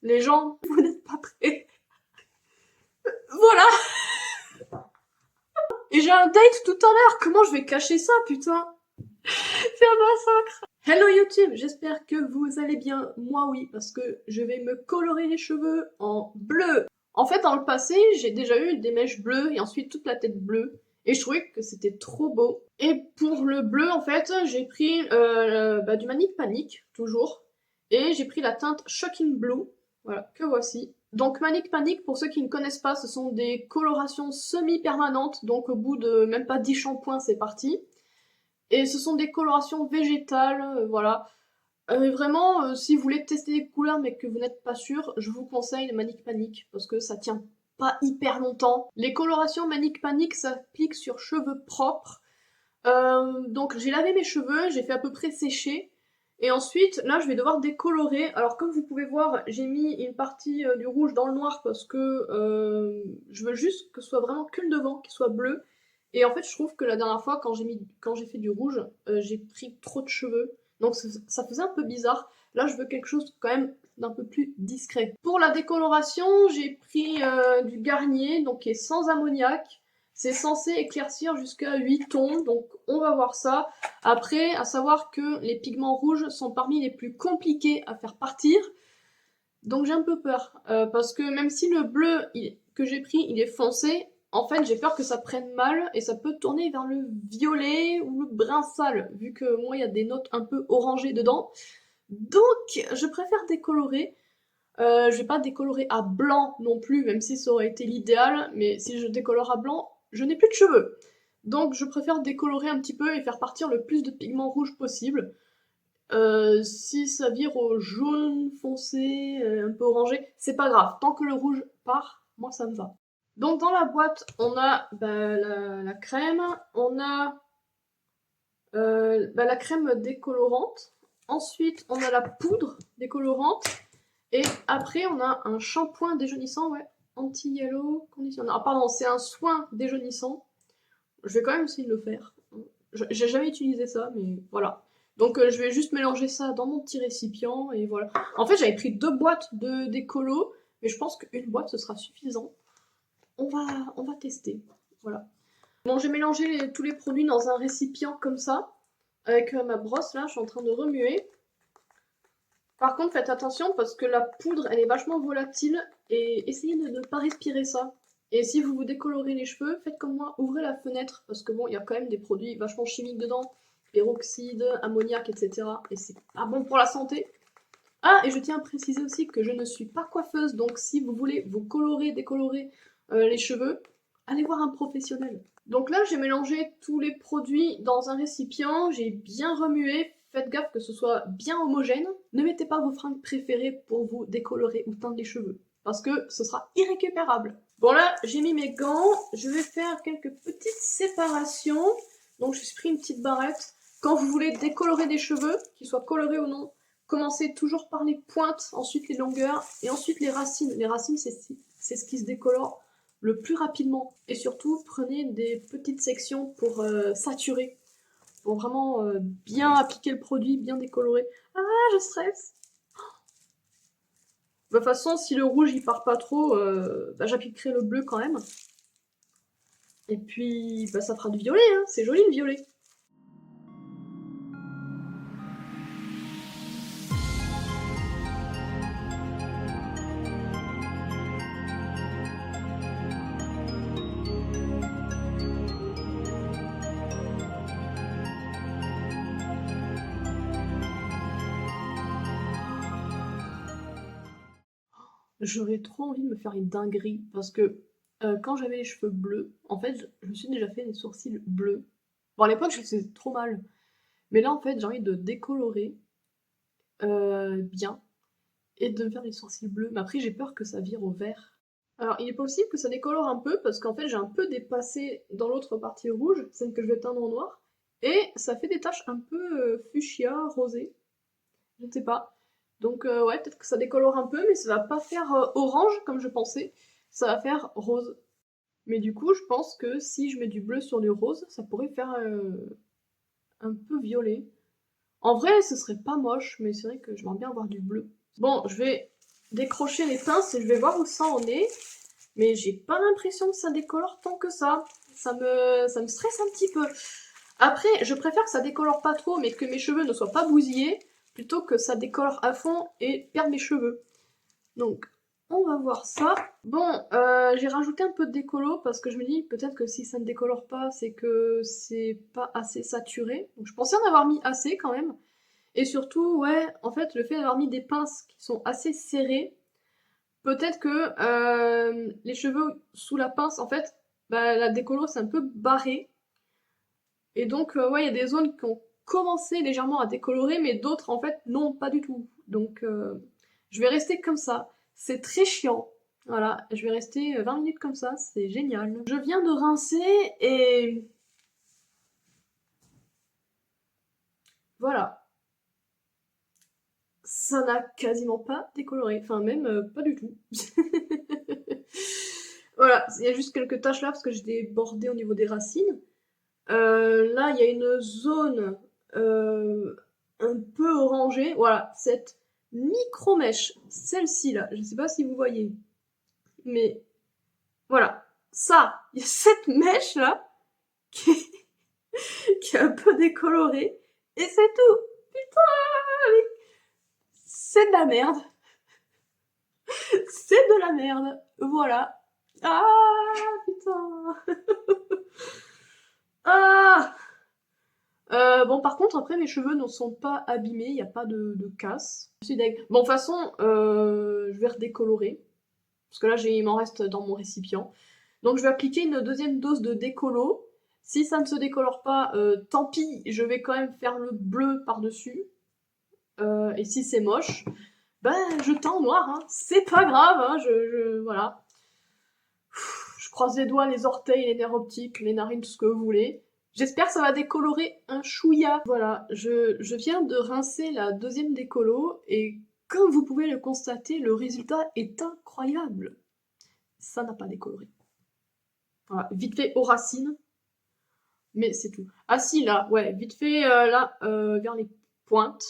Les gens, vous n'êtes pas prêts. Voilà. Et j'ai un date tout à l'heure. Comment je vais cacher ça, putain? C'est un massacre. Hello YouTube, j'espère que vous allez bien. Moi oui, parce que je vais me colorer les cheveux en bleu. En fait, dans le passé, j'ai déjà eu des mèches bleues et ensuite toute la tête bleue. Et je trouvais que c'était trop beau. Et pour le bleu, en fait, j'ai pris du Manic Panic, toujours. Et j'ai pris la teinte Shocking Blue. Voilà, que voici. Donc Manic Panic, pour ceux qui ne connaissent pas, ce sont des colorations semi-permanentes. Donc au bout de même pas 10 shampoings, c'est parti. Et ce sont des colorations végétales, voilà. Vraiment, si vous voulez tester des couleurs mais que vous n'êtes pas sûr, je vous conseille les Manic Panic, parce que ça tient pas hyper longtemps. Les colorations Manic Panic s'appliquent sur cheveux propres. Donc j'ai lavé mes cheveux, j'ai fait à peu près sécher, et ensuite, là, je vais devoir décolorer. Alors comme vous pouvez voir, j'ai mis une partie du rouge dans le noir parce que je veux juste que ce soit vraiment que le devant, qui soit bleu. Et en fait, je trouve que la dernière fois, quand j'ai fait du rouge, j'ai pris trop de cheveux. Donc ça faisait un peu bizarre. Là, je veux quelque chose quand même d'un peu plus discret. Pour la décoloration, j'ai pris du Garnier, donc qui est sans ammoniac. C'est censé éclaircir jusqu'à 8 tons, donc on va voir ça. Après, à savoir que les pigments rouges sont parmi les plus compliqués à faire partir. Donc j'ai un peu peur, parce que même si le bleu que j'ai pris, il est foncé, en fait j'ai peur que ça prenne mal et ça peut tourner vers le violet ou le brun sale, vu que moi il y a des notes un peu orangées dedans. Donc je préfère décolorer. Je vais pas décolorer à blanc non plus, même si ça aurait été l'idéal, mais si je décolore à blanc, je n'ai plus de cheveux. Donc je préfère décolorer un petit peu et faire partir le plus de pigments rouges possible. Si ça vire au jaune foncé, un peu orangé, c'est pas grave. Tant que le rouge part, moi ça me va. Donc dans la boîte, on a la crème, on a la crème décolorante. Ensuite, on a la poudre décolorante. Et après, on a un shampoing déjaunissant, ouais, anti-yellow conditioner. Ah pardon, c'est un soin déjaunissant. Je vais quand même essayer de le faire. J'ai jamais utilisé ça, mais voilà. Donc je vais juste mélanger ça dans mon petit récipient et voilà. En fait, j'avais pris 2 boîtes de décolo, mais je pense qu'une boîte ce sera suffisant. On va tester. Voilà. Bon, j'ai mélangé tous les produits dans un récipient comme ça. Avec ma brosse là, je suis en train de remuer. Par contre, faites attention parce que la poudre, elle est vachement volatile et essayez de ne pas respirer ça. Et si vous vous décolorez les cheveux, faites comme moi, ouvrez la fenêtre parce que bon, il y a quand même des produits vachement chimiques dedans, peroxyde, ammoniac, etc. Et c'est pas bon pour la santé. Ah, et je tiens à préciser aussi que je ne suis pas coiffeuse, donc si vous voulez vous colorer, décolorer les cheveux, allez voir un professionnel. Donc là, j'ai mélangé tous les produits dans un récipient, j'ai bien remué. Faites gaffe que ce soit bien homogène. Ne mettez pas vos fringues préférées pour vous décolorer ou teindre les cheveux, parce que ce sera irrécupérable. Bon là, j'ai mis mes gants, je vais faire quelques petites séparations. Donc je suis pris une petite barrette. Quand vous voulez décolorer des cheveux, qu'ils soient colorés ou non, commencez toujours par les pointes, ensuite les longueurs, et ensuite les racines. Les racines, c'est ce qui se décolore le plus rapidement. Et surtout, prenez des petites sections pour saturer, pour vraiment bien appliquer le produit, bien décolorer. Ah, je stresse. De toute façon, si le rouge il part pas trop, j'appliquerai le bleu quand même. Et puis, ça fera du violet, hein. C'est joli le violet. J'aurais trop envie de me faire une dinguerie parce que quand j'avais les cheveux bleus, en fait, je me suis déjà fait des sourcils bleus. Bon, à l'époque, je faisais trop mal. Mais là, en fait, j'ai envie de décolorer bien et de me faire des sourcils bleus. Mais après, j'ai peur que ça vire au vert. Alors, il est possible que ça décolore un peu parce qu'en fait, j'ai un peu dépassé dans l'autre partie rouge, celle que je vais teindre en noir. Et ça fait des taches un peu fuchsia, rosé. Je ne sais pas. Donc ouais, peut-être que ça décolore un peu, mais ça va pas faire orange comme je pensais. Ça va faire rose. Mais du coup, je pense que si je mets du bleu sur du rose, ça pourrait faire un peu violet. En vrai, ce serait pas moche, mais c'est vrai que j'aimerais bien avoir du bleu. Bon, je vais décrocher les pinces et je vais voir où ça en est. Mais j'ai pas l'impression que ça décolore tant que ça. Ça me stresse un petit peu. Après, je préfère que ça décolore pas trop, mais que mes cheveux ne soient pas bousillés, plutôt que ça décolore à fond et perdre mes cheveux. Donc, on va voir ça. Bon, j'ai rajouté un peu de décolo parce que je me dis peut-être que si ça ne décolore pas, c'est que c'est pas assez saturé. Donc, je pensais en avoir mis assez quand même. Et surtout, ouais, en fait, le fait d'avoir mis des pinces qui sont assez serrées, peut-être que les cheveux sous la pince, en fait, bah, la décolo c'est un peu barré. Et donc, ouais, il y a des zones qui ont commencé légèrement à décolorer, mais d'autres, en fait, non, pas du tout. Donc, je vais rester comme ça. C'est très chiant. Voilà, je vais rester 20 minutes comme ça, c'est génial. Je viens de rincer et... Voilà. Ça n'a quasiment pas décoloré. Enfin, même pas du tout. Voilà, il y a juste quelques taches là parce que j'ai débordé au niveau des racines. Là, il y a une zone un peu orangée. Voilà, cette micro-mèche, celle-ci là, je sais pas si vous voyez, mais voilà, ça, il y a cette mèche là qui qui est un peu décolorée, et c'est tout. Putain, c'est de la merde. C'est de la merde. Voilà. Ah, putain. Ah. Bon, par contre, après, mes cheveux ne sont pas abîmés, il n'y a pas de casse. Je suis deg. Bon, de toute façon, je vais redécolorer. Parce que là, il m'en reste dans mon récipient. Donc, je vais appliquer une deuxième dose de décolo. Si ça ne se décolore pas, tant pis, je vais quand même faire le bleu par-dessus. Et si c'est moche, ben, je teins en noir, hein. C'est pas grave, hein, voilà. Je croise les doigts, les orteils, les nerfs optiques, les narines, tout ce que vous voulez. J'espère que ça va décolorer un chouïa. Voilà, je viens de rincer la deuxième décolo et comme vous pouvez le constater, le résultat est incroyable. Ça n'a pas décoloré. Voilà, vite fait aux racines, mais c'est tout. Ah si, là, ouais, vite fait là, vers les pointes,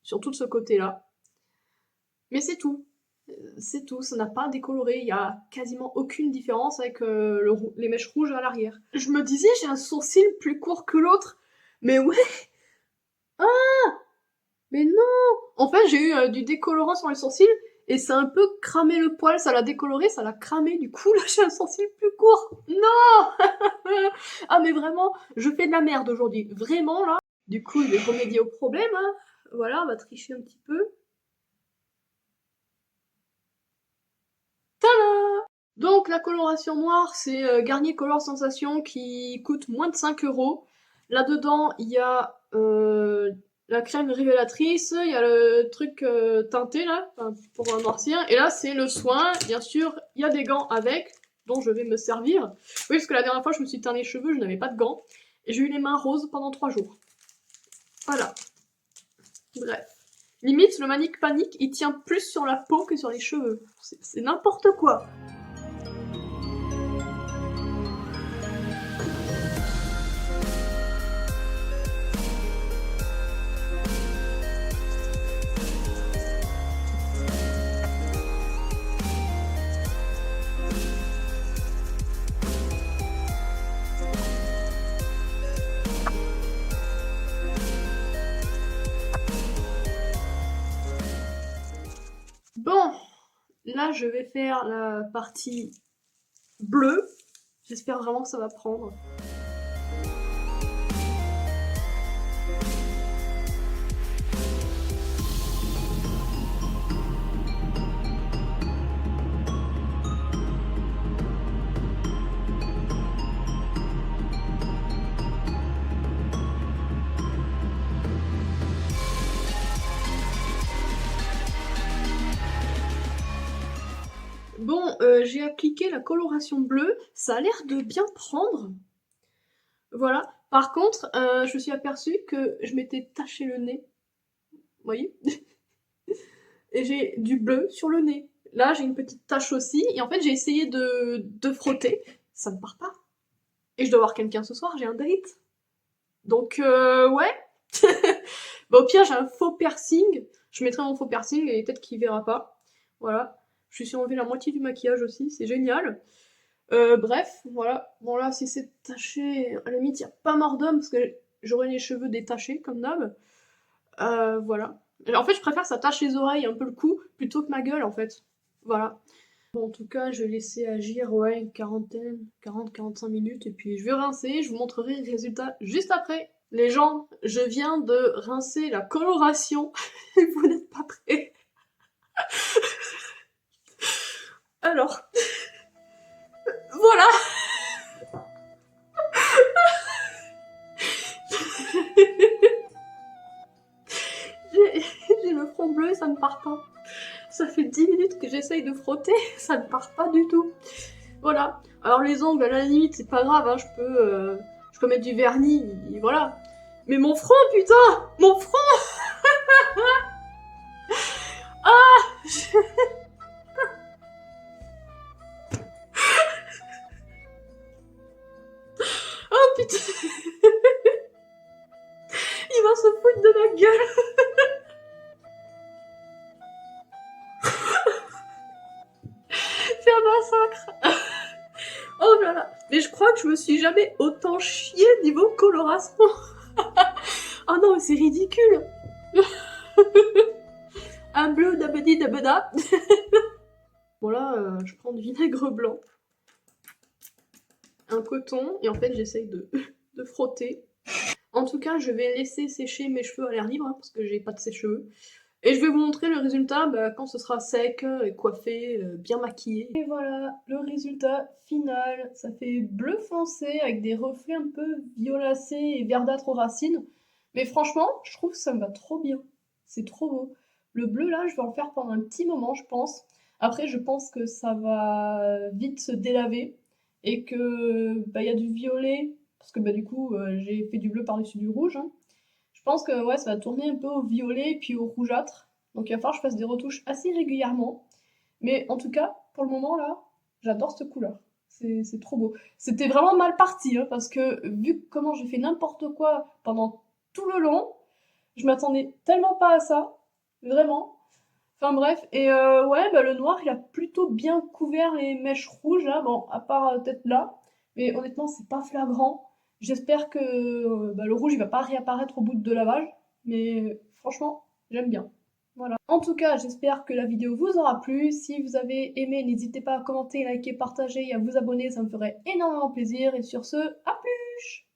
sur tout ce côté-là. Mais c'est tout. C'est tout, ça n'a pas décoloré, il y a quasiment aucune différence avec les mèches rouges à l'arrière. Je me disais, j'ai un sourcil plus court que l'autre, mais ouais. Ah, mais non. En fait, j'ai eu du décolorant sur les sourcils, et ça a un peu cramé le poil, ça l'a décoloré, ça l'a cramé, du coup, là, j'ai un sourcil plus court. Non. Ah, mais vraiment, je fais de la merde aujourd'hui, vraiment, là. Du coup, je vais remédier au problème, hein. Voilà, on va tricher un petit peu. Tada! Donc la coloration noire, c'est Garnier Color Sensation qui coûte moins de 5 €. Là-dedans, il y a la crème révélatrice, il y a le truc teinté là, pour noircir, et là c'est le soin, bien sûr, il y a des gants avec, dont je vais me servir. Oui, parce que la dernière fois je me suis teint les cheveux, je n'avais pas de gants, et j'ai eu les mains roses pendant 3 jours. Voilà. Bref. Limite, le Manic Panic, il tient plus sur la peau que sur les cheveux. C'est n'importe quoi. Bon, là je vais faire la partie bleue. J'espère vraiment que ça va prendre. Bon, j'ai appliqué la coloration bleue, ça a l'air de bien prendre. Voilà. Par contre, je me suis aperçue que je m'étais taché le nez. Vous voyez? Et j'ai du bleu sur le nez. Là, j'ai une petite tache aussi, et en fait, j'ai essayé de frotter. Ça ne part pas. Et je dois voir quelqu'un ce soir, j'ai un date. Donc, ouais. Bah, au pire, j'ai un faux piercing. Je mettrai mon faux piercing et peut-être qu'il verra pas. Voilà. Je suis enlevé la moitié du maquillage aussi, c'est génial. Bref, voilà. Bon là, si c'est taché, à la limite, il n'y a pas mort d'homme parce que j'aurai les cheveux détachés comme d'hab. Voilà. En fait, je préfère que ça tache les oreilles, un peu le cou, plutôt que ma gueule en fait. Voilà. Bon, en tout cas, je vais laisser agir, ouais, une quarantaine, 40-45 minutes, et puis je vais rincer, je vous montrerai le résultat juste après. Les gens, je viens de rincer la coloration, et vous n'êtes pas prêts. Alors, voilà. J'ai le front bleu et ça ne part pas. Ça fait 10 minutes que j'essaye de frotter, ça ne part pas du tout. Voilà. Alors les ongles, à la limite, c'est pas grave, hein, je peux mettre du vernis, et voilà. Mais mon front, putain, mon front. Oh putain. Il va se foutre de ma gueule. C'est un massacre. Oh là là. Mais je crois que je me suis jamais autant chiée niveau coloration. Oh non, mais c'est ridicule. Un bleu d'abedi d'abeda. Bon là, je prends du vinaigre blanc. Un coton. Et en fait, j'essaye de frotter. En tout cas, je vais laisser sécher mes cheveux à l'air libre, hein, parce que j'ai pas de sèche-cheveux. Et je vais vous montrer le résultat quand ce sera sec, et coiffé, bien maquillé. Et voilà, le résultat final. Ça fait bleu foncé avec des reflets un peu violacés et verdâtres aux racines. Mais franchement, je trouve que ça me va trop bien. C'est trop beau. Le bleu là, je vais en faire pendant un petit moment, je pense. Après, je pense que ça va vite se délaver. Et que il y a du violet, parce que du coup, j'ai fait du bleu par-dessus du rouge, hein. Je pense que ouais, ça va tourner un peu au violet puis au rougeâtre. Donc il va falloir que je fasse des retouches assez régulièrement. Mais en tout cas, pour le moment là, j'adore cette couleur. C'est trop beau. C'était vraiment mal parti, hein, parce que vu comment j'ai fait n'importe quoi pendant tout le long, je m'attendais tellement pas à ça. Vraiment. Enfin bref, et ouais, le noir il a plutôt bien couvert les mèches rouges là, bon, à part peut-être là, mais honnêtement c'est pas flagrant. J'espère que le rouge il va pas réapparaître au bout de lavage, mais franchement, j'aime bien. Voilà. En tout cas, j'espère que la vidéo vous aura plu. Si vous avez aimé, n'hésitez pas à commenter, liker, partager et à vous abonner, ça me ferait énormément plaisir. Et sur ce, à plus!